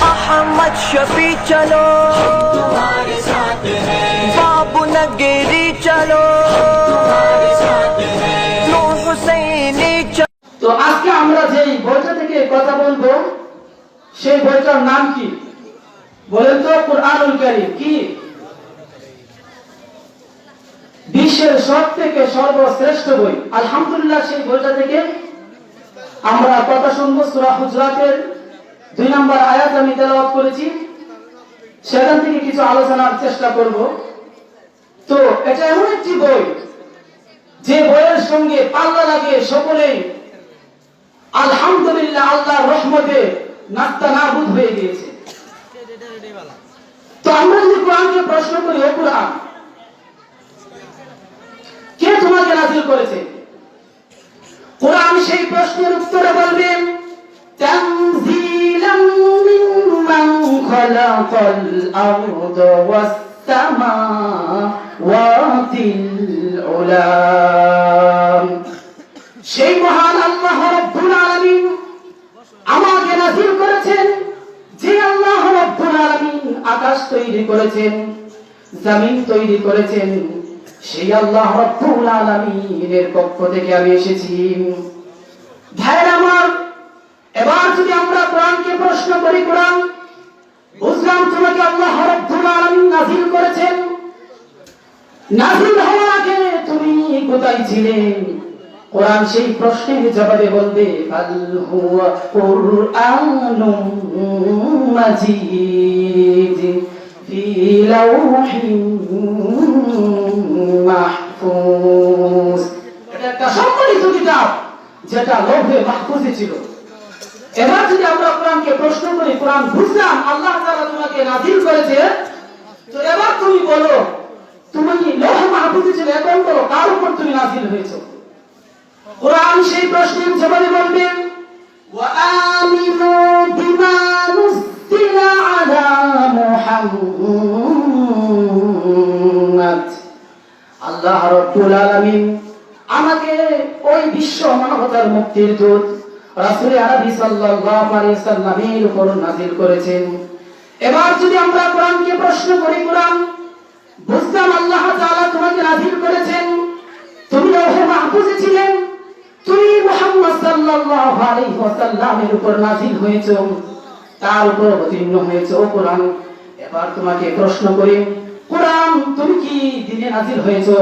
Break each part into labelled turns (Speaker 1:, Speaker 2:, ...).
Speaker 1: अहमद शफी चलो तुम्हारे साथ है, बाबू नगरी चलो तुम्हारे साथ है, नूर हुसैनी चलो।
Speaker 2: তো আজকে আমরা যেই বইটা থেকে কথা বলবো সেই বইটার নাম কি বলেন তো? কুরআনুল কারীম। কি বিশ্বের সবথেকে সর্বশ্রেষ্ঠ বই। আলহামদুলিল্লাহ সেই বইটা থেকে আমরা কথা শুনবো। সূরা হুজরাতের 2 নম্বর আয়াত আমি তেলাওয়াত করেছি, সেখান থেকে কিছু আলোচনার চেষ্টা করব। তো এটা এমন একটি বই যে বইয়ের সঙ্গে পাল্লা লাগিয়ে সকলেই আলহামদুলিল্লাহ আল্লাহর রহমতে নাস্তানাবুদ হয়ে গিয়েছে। তো আমরা যদি কোরআনকে প্রশ্ন করি, ও কোরআন কে তোমাকে নাযিল করেছে? কোরআন সেই প্রশ্নের উত্তরে বলবেন তানজিলাম মিম্মান খালাকাল আরদা ওয়াস সামাওয়াতিল উলা। সেই মহান আল্লাহ রাব্বুল আলামিন আমাকে নাযিল করেছেন, যে আল্লাহ রাব্বুল আলামিন আকাশ তৈরি করেছেন, জমিন তৈরি করেছেন, সেই আল্লাহ রাব্বুল আলামিনের পক্ষ থেকে আমি এসেছি। ভাইরা আমার, এবার যদি আমরা কোরআনকে প্রশ্ন করি, কোরআন বুঝলাম তোমাকে আল্লাহ রাব্বুল আলামিন নাযিল করেছেন, নাযিল হওয়ার আগে তুমি কোথায় ছিলে? কোরআন সেই প্রশ্নের জবাবে বলবে আল হুয়া কুরআনুম মাজিদ ফি লাওহিন মাহফুজ। এটা একটা সম্মানিত কিতাব যেটা লৌহে মাহফুজে ছিল। এবার যদি আমরা কোরআনকে প্রশ্ন করি, কোরআন বুঝলাম আল্লাহ তাআলা তোমাকে নাযিল করেছে, তো এবার তুমি বলো তুমি লৌহে মাহফুজে ছিল, এখন বলো কার উপর তুমি নাযিল হয়েছো? কোরআন সেই প্রশ্নের জবাবে বলবেন ওয়া আমিনু বিমা নুজিলা আলা মুহাম্মাদ। আল্লাহ রাব্বুল আলামিন আমাকে ওই বিশ্ব মানবতার মুক্তির দূত রাসূল আরবি সাল্লাল্লাহু আলাইহি সাল্লামের উপর নাযিল করেছেন। এবার যদি আমরা কোরআনকে প্রশ্ন করি, কোরআন বুঝলাম আল্লাহ তাআলা তোমাকে নাযিল করেছেন, তুমি লৌহে মাহফুজে ছিলেন, তুমি মুহাম্মদ সাল্লাল্লাহু আলাইহি ওয়াসাল্লামের উপর নাযিল হয়েছো, তার উপর অবতীর্ণ হয়েছো। কোরআন এবার তোমাকে প্রশ্ন করি, কোরআন তুমি কি দিনে নাযিল হয়েছো?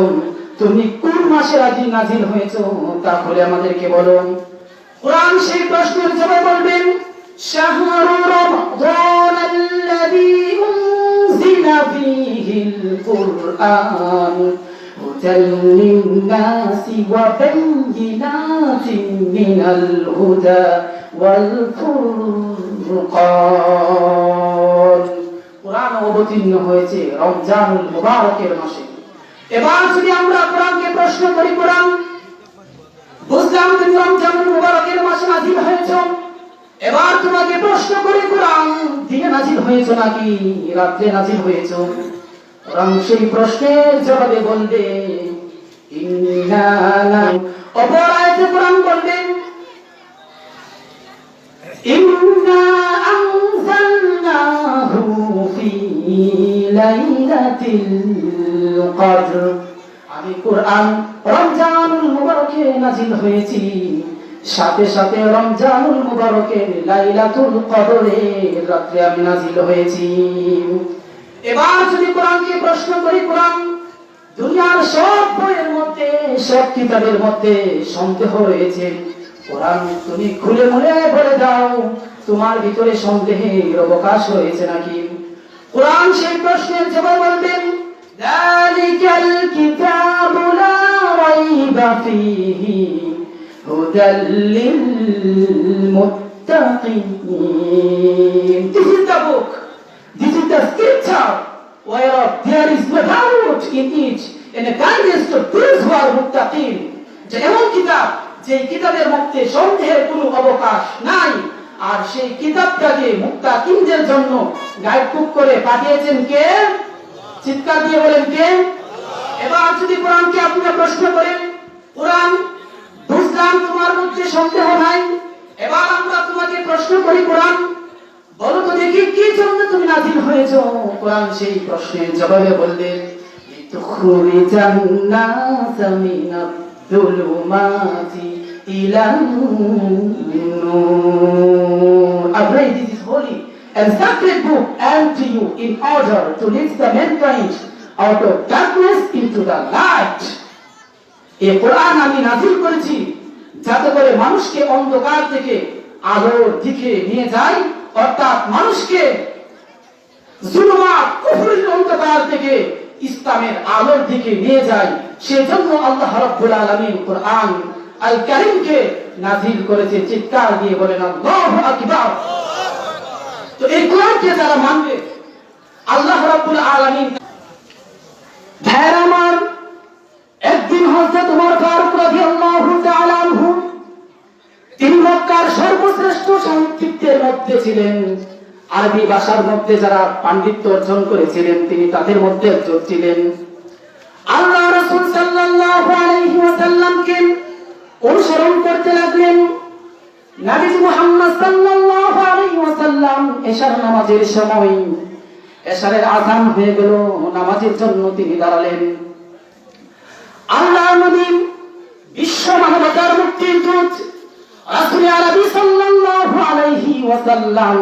Speaker 2: তুমি কোন মাসে নাযিল হয়েছো? তাহলে আমাদেরকে বলো। কোরআন সেই প্রশ্নের জবাব বলবেন শাহরু রমাদানাল্লাযী উনজিলা ফীহিল কুরআন হুদাল লিন-নাসি ওয়া বায়িনাতিন মিনাল হুদা ওয়াল ফুরকান। কোরআন অবতীর্ণ হয়েছে রমজানুল মুবারকের মাসে। এবার যদি আমরা কোরআনকে প্রশ্ন করি, কোরআন বুঝলাম তুমি রমজানুল মুবারকের মাসে নাযিল হয়েছো, এবার তোমাকে প্রশ্ন করি, কোরআন দিনে নাযিল হয়েছো নাকি রাতে নাযিল হয়েছো? কোরআন সেই প্রশ্নের জবাবে বলবে ইন্না অপর আয়াতে কোরআন বলবেন ইন্না আনজালনাহু ফি লাইলাতিল কদর। আমি কোরআন রমজানুল মুবারকে নাযিল হয়েছি, সাথে সাথে রমজানুল মুবারকের লাইলাতুল কদরের রাতে আমি নাযিল হয়েছি। এবার যদি কোরআনকে প্রশ্ন করি, কোরআন দুনিয়ার সব বইয়ের মধ্যে, সব কিতাবের মধ্যে সন্দেহ রয়েছে, কোরআন তুমি খুলে খুলে বলে দাও তোমার ভিতরে সন্দেহের অবকাশ রয়েছে নাকি? কোরআন সেই প্রশ্নের জবাব বলবেন যালিকাল কিতাবু লা রাইবা ফীহি হুদাল লিল মুত্তাকিন। This is the book, this is the scripture whereof there is no doubt in it and a guidance to those who are muttaqin। যে এমন কিতাব যে কিতাবের মধ্যে সন্দেহের কোনো অবকাশ নাই, আর সেই কিতাবটাকে মুত্তাকিনদের জন্য গাইডবুক করে পাঠিয়েছেন কে? চিৎকার দিয়ে বলেন কে? এবার যদি কোরআনকে আপনারা প্রশ্ন করেন, কোরআন বুঝলাম তোমার মধ্যে সন্দেহ নাই, এবার আমরা তোমাকে প্রশ্ন করি, কোরআন বলো তো দেখি হয়েছো? কোরআন সেই প্রশ্নের জবাবে বললেন, লিতুখরিজান নাসা মিনাদ যুলুমাতি ইলান নূর। I pray this is holy and sacred book and to you in order to lead the mankind out of darkness into the light. এই কোরআন আমি নাযিল করেছি যাতে করে মানুষকে অন্ধকার থেকে আলোর দিকে নিয়ে যায়, অর্থাৎ মানুষকে জুলুমাত কুফরের অন্ধকার থেকে ইসলামের আলোর দিকে নিয়ে যায়। সেজন্য আল্লাহ রাব্বুল আলামিন কোরআন আল কারীমকে নাযিল করেছে। চিৎকার দিয়ে বলেন আল্লাহু আকবার। তো এই কোরআনকে যারা মানবে, আল্লাহ রাব্বুল আলামিন ভাইরা আমার, একদিন হযরত ওমর ফারুক রাদিয়াল্লাহু তাআলা আনহু, তিনি মক্কার সর্বশ্রেষ্ঠ সাহিত্যিকদের মধ্যে ছিলেন। আরবি ভাষার মধ্যে যারা পাণ্ডিত্য অর্জন করেছিলেন তিনি তাদের মধ্যে একজন ছিলেন। আল্লাহ রাসূল সাল্লাল্লাহু আলাইহি ওয়াসাল্লামকে অনুসরণ করতে লাগলেন। নবী মুহাম্মদ সাল্লাল্লাহু আলাইহি ওয়াসাল্লাম এশার নামাজের সময়, এশারের আযান হয়ে গেল, নামাজের জন্য তিনি দাঁড়ালেন। আল্লাহ নবী বিশ্ব মানবতার মুক্তির দূত রাসূল আরবি সাল্লাল্লাহু আলাইহি ওয়াসাল্লাম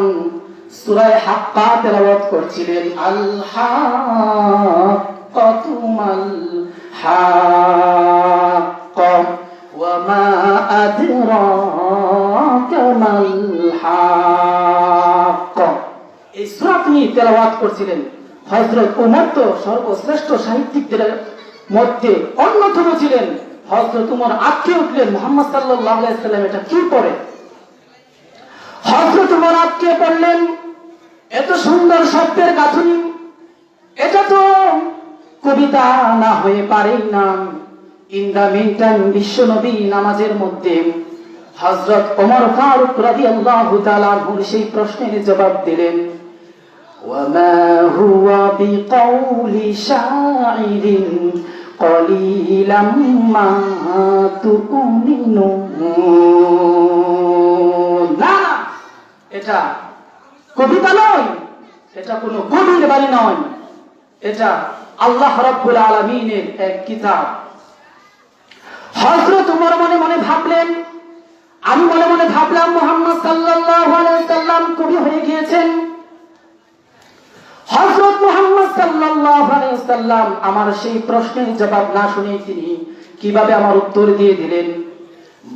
Speaker 2: সূরা হাক্কা তেলাওয়াত করছিলেন। আল হাক্কাতু মাল হাক্কা ওয়া মা আদরাকা মাল হাক্কা। এই সূরা তিনি তেলাওয়াত করছিলেন। হযরত ওমর তো সর্বশ্রেষ্ঠ সাহিত্যিকদের মধ্যে অন্যতম ছিলেন। হযরত ওমর আঁতকে উঠলেন, মুহাম্মদ সাল্লাল্লাহু আলাইহি ওয়াসাল্লাম এটা কি পড়ে? হযরত ওমর আঁতকে পড়লেন, এত সুন্দর শব্দের গাঁথনি, এটা তো কবিতা না হয়ে পারেই না। ইন দা মিনটাইম বিশ্ব নবী নামাজের মধ্যে হযরত ওমর ফারুক রাদিয়াল্লাহু তাআলা আনহু সেই প্রশ্নের জবাব দিলেন, ওয়ামা হুয়া বিকাউলি শাইরিন কলিলাম মা তুমিনুন। না, এটা কবিতা নয়, এটা কোনো কবির বাণী নয়, এটা আল্লাহ রাব্বুল আলামিনের এক কিতাব। হযরত ওমর মনে মনে ভাবলেন, আমি মনে মনে ভাবলাম মুহাম্মদ সাল্লাল্লাহু আলাইহি ওয়াসাল্লাম কবি হয়ে গিয়েছেন। হযরত মুহাম্মদ সাল্লাল্লাহু আলাইহি ওয়াসাল্লাম আমার সেই প্রশ্নের জবাব না শুনে তিনি কিভাবে আমার উত্তর দিয়ে দিলেন?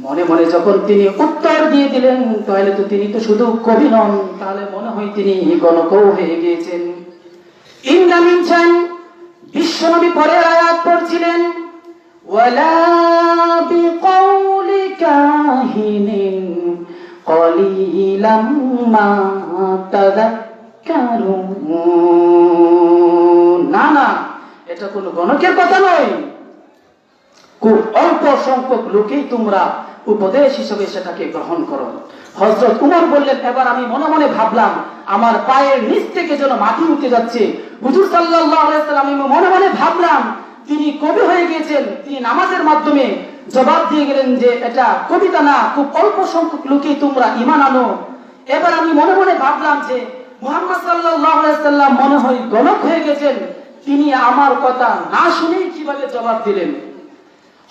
Speaker 2: মনে মনে যখন তিনি উত্তর দিয়ে দিলেন, তাহলে তো তিনি তো শুধু কবি নন, তাহলে মনে হয় তিনি গণকও হয়ে গিয়েছেন। ইন দা মিনটাইম বিশ্বনবী পরের আয়াত পড়ছিলেন, ওয়ালা বিকাউলি কাহিনিন কলিলাম মা তাযাক্কারুন। না না, এটা কোনো গণকের কথা নয়, খুব অল্প সংখ্যক লোকেই তোমরা উপদেশ হিসেবে সেটাকে গ্রহণ করো। হযরত ওমর বললেন, এবার আমি মনে মনে ভাবলাম আমার পায়ের নিচ থেকে যেন মাটি উঠে যাচ্ছে। হুজুর সাল্লাল্লাহু আলাইহি ওয়াসাল্লাম, আমি মনে মনে ভাবলাম তিনি কবি হয়ে গিয়েছেন। তিনি নামাজের মাধ্যমে জবাব দিয়ে গেলেন যে এটা কবিতা না, খুব অল্প সংখ্যক লোকেই তোমরা ঈমান আনো। এবার আমি মনে মনে ভাবলাম যে মুহাম্মদ সাল্লাল্লাহু আলাইহি ওয়াসাল্লাম মনে হয় গণক হয়ে গেছেন, তিনি আমার কথা না শুনেই কিভাবে জবাব দিলেন।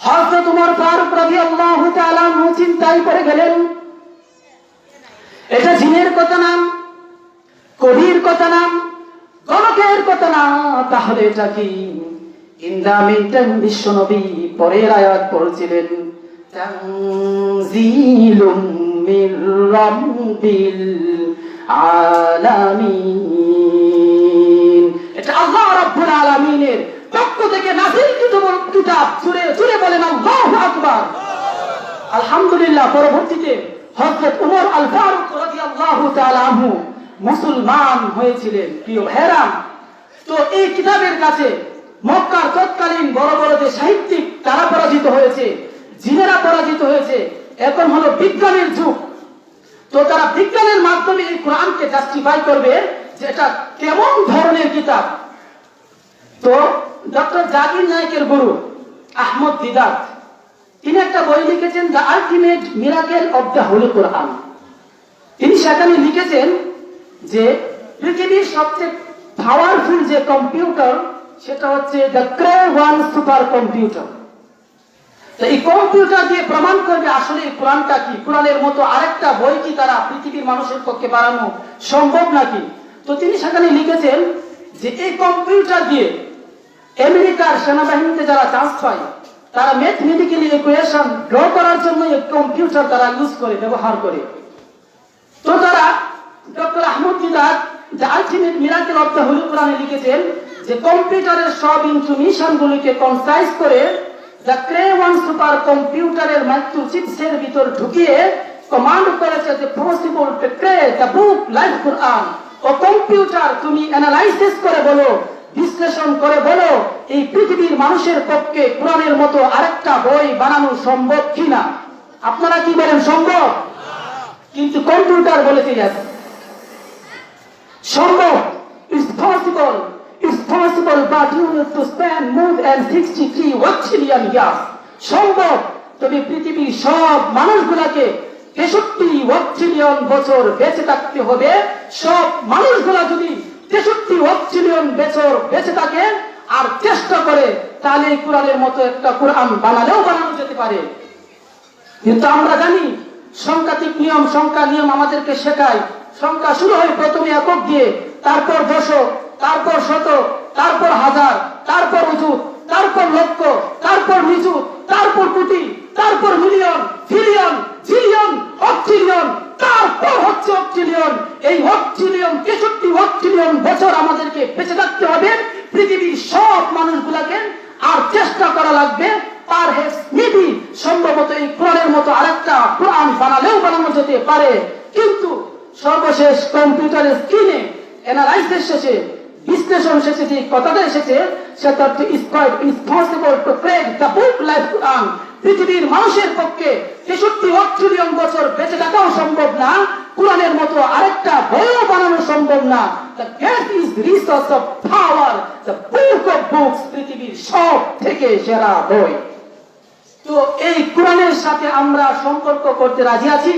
Speaker 2: হযরত ওমর ফারুক রাদিয়াল্লাহু তাআলা আনহু চিন্তায় পড়ে গেলেন, এটা জিনের কথা না, কবির কথা না, গণকের কথা না, তাহলে এটা কি? ইন দা মিনটাইম বিশ্বনবী পরের আয়াত পড়ছিলেন, তানজিলুম মির রাব্বিল আলামিন। এটা আল্লাহ রাব্বুল আলামিনের পক্ষ থেকে নাযিলকৃত কিতাব। জুড়ে জুড়ে বলেন আল্লাহু আকবার। আলহামদুলিল্লাহ। পরবর্তীতে হযরত ওমর আল ফারুক রাদিয়াল্লাহু তাআলা আনহু মুসলমান হয়েছিলেন। প্রিয় ভাইরা, তো এই কিতাবের কাছে মক্কার তৎকালীন বড় বড় যে সাহিত্যিক তারা পরাজিত হয়েছে, জিনেরা পরাজিত হয়েছে। এখন হলো বিজ্ঞানের যুগ। তো তারা বিজ্ঞানের মাধ্যমে এই কোরআনকে জাস্টিফাই করবে যে এটা কেমন ধরনের কিতাব। তো ডক্টর জাকির নায়েকের গুরু আহমদ দিদাত তিনি একটা বই লিখেছেন, the ultimate miracle of the holy Quran. তিনি সেখানে লিখেছেন যে পৃথিবীর সবচেয়ে পাওয়ারফুল যে কম্পিউটার, সেটা হচ্ছে দ্য ক্রে-1 সুপার কম্পিউটার। তো এই কম্পিউটার দিয়ে প্রমাণ করবে আসলে এই কোরআনটা কি, কোরআনের মতো আরেকটা বই কি তারা পৃথিবীর মানুষের পক্ষে বানানো সম্ভব নাকি। তো তিনি সেখানে লিখেছেন যে এই কম্পিউটার দিয়ে আমেরিকার সেনাবাহিনীতে যারা চান্স পায়, তারা ম্যাথমেটিক্যালি ইকুয়েশন ড্র করার জন্য এই কম্পিউটার তারা ইউজ করে, ব্যবহার করে। তো তারা doctor Ahmed Deedat the ultimate miracle of the holy কোরআনে লিখেছেন যে কম্পিউটারের সব ইনফরমেশন গুলিকে কনসাইজ করে দ্য ক্রে-1 সুপার কম্পিউটারের মাইক্রোচিপসের ভিতর ঢুকিয়ে কমান্ড করেছে যে possible to create the book life Quran. ও কম্পিউটার, তুমি অ্যানালাইসিস করে বলো, বিশ্লেষণ করে বলো, এই পৃথিবীর মানুষের পক্ষে কোরআনের মতো আরেকটা বই বানানো সম্ভব কিনা। আপনারা কি বলেন, সম্ভব? কিন্তু কম্পিউটার বলেছে yes, সম্ভব। It's possible but you need to spend more than 63 trillion years. সম্ভব, তবে পৃথিবীর সব মানুষগুলাকে 63 ট্রিলিয়ন বছর বেঁচে থাকতে হবে। সব মানুষগুলা যদি 63 ট্রিলিয়ন বছর বেঁচে থাকে আর চেষ্টা করে, তাহলে এই কোরআনের মতো একটা কোরআন বানানো যেতে পারে। কিন্তু আমরা জানি সংখ্যাতিক নিয়ম, সংখ্যা নিয়ম আমাদেরকে শেখায়। সংখ্যা শুরু হয় প্রথমে একক দিয়ে, তারপর দশক, তারপর শতক, তারপর হাজার, তারপর অযুত, তারপর লক্ষ, তারপর নিযুত, তারপর কোটি, তারপর মিলিয়ন, ট্রিলিয়ন, জিলিয়ন, অট্রিলিয়ন, তারপর হচ্ছে অট্রিলিয়ন। এই অট্রিলিয়ন 63 ট্রিলিয়ন বছর আমাদেরকে বেঁচে থাকতে হবে পৃথিবীর সব মানুষগুলাকে, আর চেষ্টা করা লাগবে পারহেপস মেবি সম্ভবত এই কোরআনের মতো আরেকটা কোরআন বানানো যেতে পারে। কিন্তু সর্বশেষ কম্পিউটারের স্ক্রিনে অ্যানালাইসিস শেষে, বিশ্লেষণ শেষে যে কথাটা এসেছে সেটা হচ্ছে is possible to create the book life Quran. পৃথিবীর মানুষের পক্ষে 63 ট্রিলিয়ন বছর বেঁচে থাকাও সম্ভব না, কোরআনের মতো আরেকটা বইও বানানো সম্ভব না। The great is resource of power, the book of books, পৃথিবীর সব থেকে সেরা বই। তো এই কোরআনের সাথে আমরা সম্পর্ক করতে রাজি আছি?